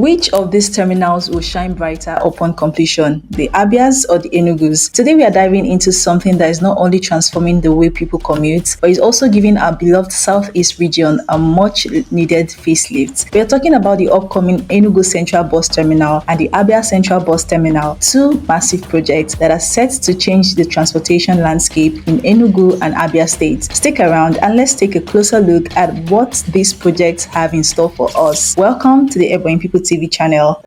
Which of these terminals will shine brighter upon completion, the Abias or the Enugus? Today we are diving into something that is not only transforming the way people commute, but is also giving our beloved Southeast region a much needed facelift. We are talking about the upcoming Enugu Central Bus Terminal and the Abia Central Bus Terminal, two massive projects that are set to change the transportation landscape in Enugu and Abia States. Stick around and let's take a closer look at what these projects have in store for us. Welcome to the Ebonyi People TV channel.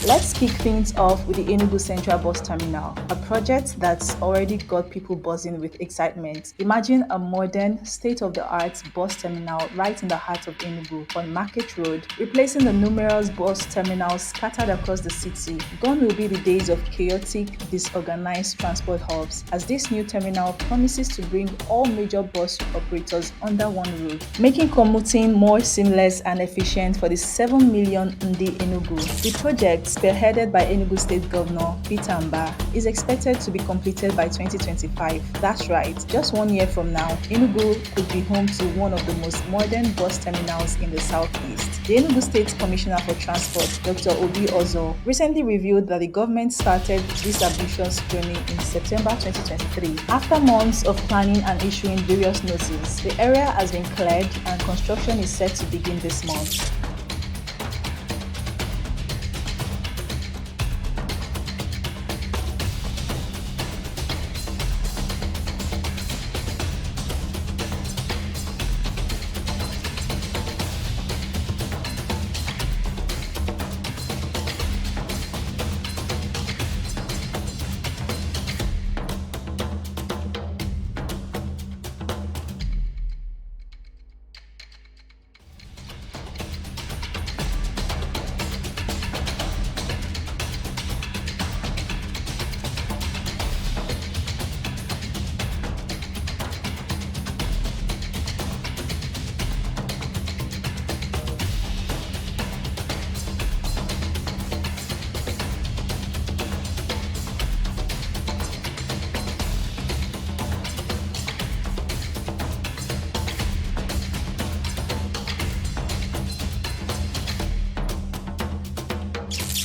Let's kick things off with the Enugu Central Bus Terminal, a project that's already got people buzzing with excitement. Imagine a modern, state-of-the-art bus terminal right in the heart of Enugu on Market Road, replacing the numerous bus terminals scattered across the city. Gone will be the days of chaotic, disorganized transport hubs, as this new terminal promises to bring all major bus operators under one roof, making commuting more seamless and efficient for the 7 million Ndi Enugu. The project, spearheaded by Enugu State Governor Peter Mba, is expected to be completed by 2025. That's right, just 1 year from now, Enugu could be home to one of the most modern bus terminals in the southeast. The Enugu State Commissioner for Transport, Dr. Obi Ozo, recently revealed that the government started this ambitious journey in September 2023. After months of planning and issuing various notices, the area has been cleared and construction is set to begin this month.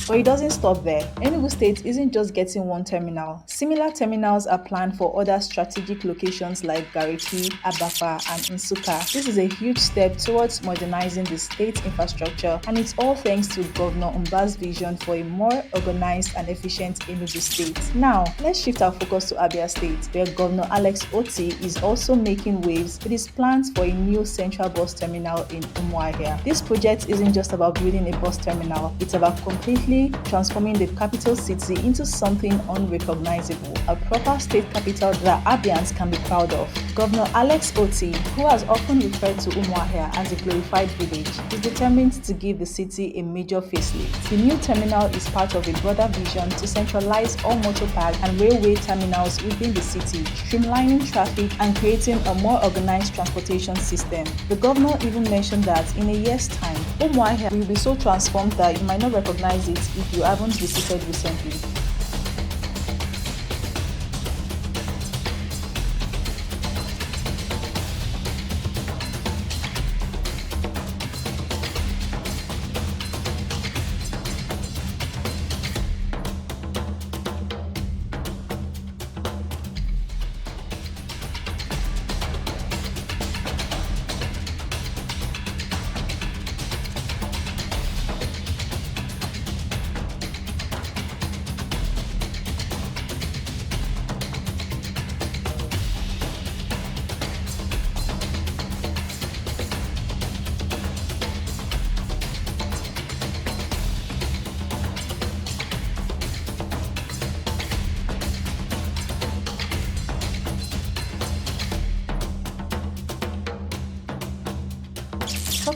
But it doesn't stop there. Enugu State isn't just getting one terminal. Similar terminals are planned for other strategic locations like Gariki, Abafa, and Nsukka. This is a huge step towards modernizing the state infrastructure, and it's all thanks to Governor Mba's vision for a more organized and efficient Enugu State. Now, let's shift our focus to Abia State, where Governor Alex Oti is also making waves with his plans for a new central bus terminal in Umuahia. This project isn't just about building a bus terminal, it's about completely transforming the capital city into something unrecognizable, a proper state capital that Abians can be proud of. Governor Alex Oti, who has often referred to Umuahia as a glorified village, is determined to give the city a major facelift. The new terminal is part of a broader vision to centralize all motor park and railway terminals within the city, streamlining traffic and creating a more organized transportation system. The governor even mentioned that in a year's time, Umuahia will be so transformed that you might not recognize it if you haven't visited recently.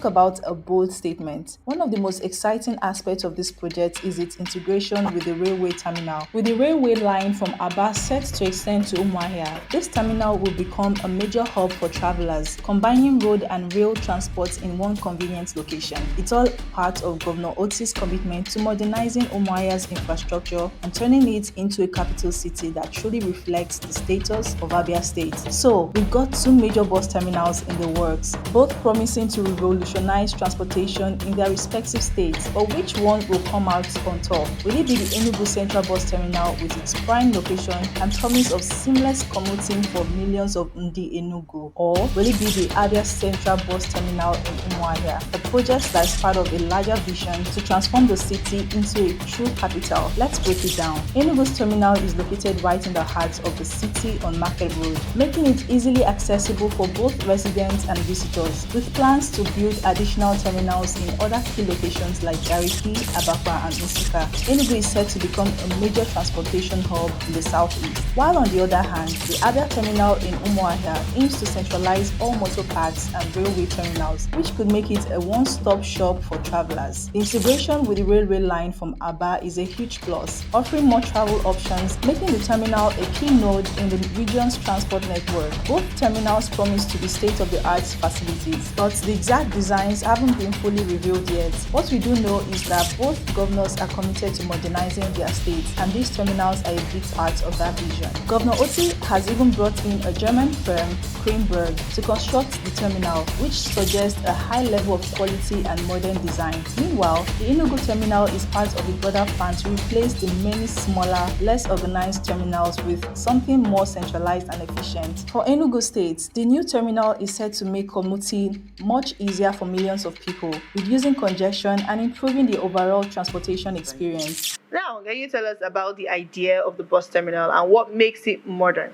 talk about a bold statement. One of the most exciting aspects of this project is its integration with the railway terminal. With the railway line from Abias set to extend to Umuahia, this terminal will become a major hub for travelers, combining road and rail transport in one convenient location. It's all part of Governor Oti's commitment to modernizing Umuahia's infrastructure and turning it into a capital city that truly reflects the status of Abia State. So, we've got two major bus terminals in the works, both promising to revolutionize transportation in their respective states. But which one will come out on top? Will it be the Enugu Central Bus Terminal with its prime location and promise of seamless commuting for millions of Ndi Enugu? Or will it be the Abia Central Bus Terminal in Umuahia, a project that is part of a larger vision to transform the city into a true capital? Let's break it down. Enugu's terminal is located right in the heart of the city on Market Road, making it easily accessible for both residents and visitors, with plans to build additional terminals in other key locations like Gariki, Abakwa, and Nsukka. Enugu is set to become a major transportation hub in the southeast. While on the other hand, the Abia terminal in Umuahia aims to centralize all motor parks and railway terminals, which could make it a one-stop shop for travelers. The integration with the railway line from Aba is a huge plus, offering more travel options, making the terminal a key node in the region's transport network. Both terminals promise to be state-of-the-art facilities, but the exact designs haven't been fully revealed yet. What we do know is that both governors are committed to modernizing their states, and these terminals are a big part of that vision. Governor Oti has even brought in a German firm, Kreinberg, to construct the terminal, which suggests a high level of quality and modern design. Meanwhile, the Enugu terminal is part of a broader plan to replace the many smaller, less organized terminals with something more centralized and efficient. For Enugu State, the new terminal is set to make commuting much easier for millions of people, reducing congestion and improving the overall transportation experience. Now, can you tell us about the idea of the bus terminal and what makes it modern?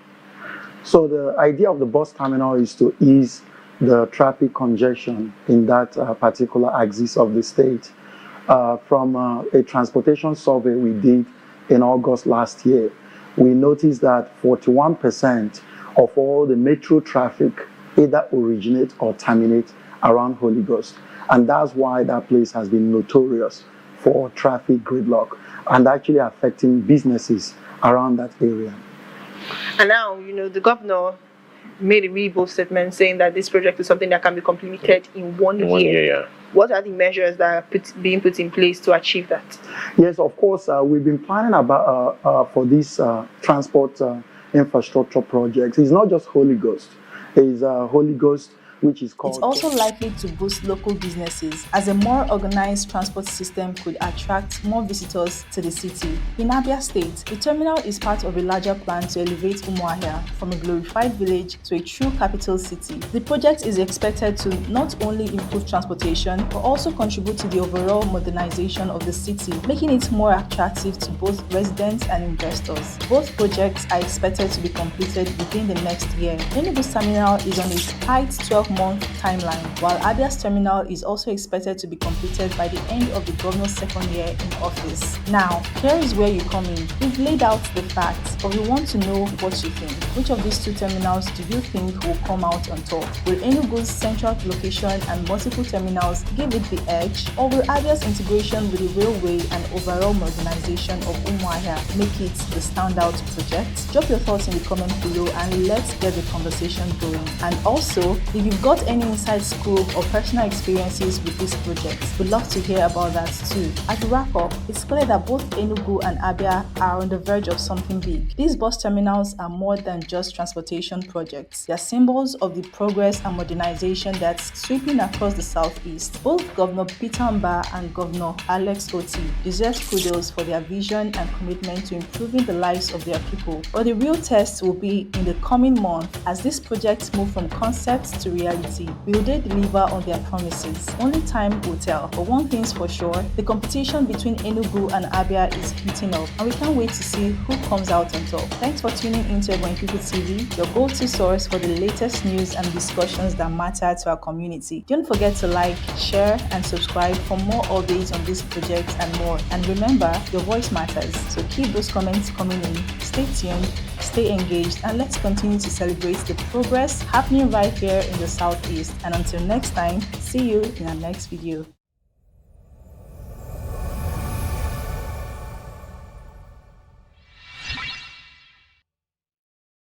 So the idea of the bus terminal is to ease the traffic congestion in that particular axis of the state. From a transportation survey we did in August last year, we noticed that 41% of all the metro traffic either originate or terminate around Holy Ghost. And that's why that place has been notorious for traffic gridlock and actually affecting businesses around that area. And now, the governor made a really bold statement saying that this project is something that can be completed in one year. Yeah. What are the measures that are being put in place to achieve that? Yes, of course. We've been planning about for this transport infrastructure projects. It's not just Holy Ghost. It's Holy Ghost, which is called... It's also likely to boost local businesses, as a more organized transport system could attract more visitors to the city. In Abia State, the terminal is part of a larger plan to elevate Umuahia from a glorified village to a true capital city. The project is expected to not only improve transportation, but also contribute to the overall modernization of the city, making it more attractive to both residents and investors. Both projects are expected to be completed within the next year. Enugu terminal is on a tight 12-month timeline, while Abias terminal is also expected to be completed by the end of the governor's second year in office. Now, here is where you come in. We've laid out the facts, but we want to know what you think. Which of these two terminals do you think will come out on top? Will Enugu's central location and multiple terminals give it the edge, or will Abias integration with the railway and overall modernization of Umuahia make it the standout project? Drop your thoughts in the comment below and let's get the conversation going. And also, if you've got any inside scoop or personal experiences with this project, we'd love to hear about that too. As we wrap up, it's clear that both Enugu and Abia are on the verge of something big. These bus terminals are more than just transportation projects. They are symbols of the progress and modernization that's sweeping across the southeast. Both Governor Peter Mba and Governor Alex Oti deserve kudos for their vision and commitment to improving the lives of their people. But the real test will be in the coming month as these projects move from concept to reality. Will they deliver on their promises? Only time will tell. But one thing's for sure, the competition between Enugu and Abia is heating up, and we can't wait to see who comes out on top. Thanks for tuning into Ebonyi People TV, your go-to source for the latest news and discussions that matter to our community. Don't forget to like, share, and subscribe for more updates on this project and more. And remember, your voice matters, so keep those comments coming in. Stay tuned. stay engaged, and let's continue to celebrate the progress happening right here in the Southeast. And until next time, see you in our next video.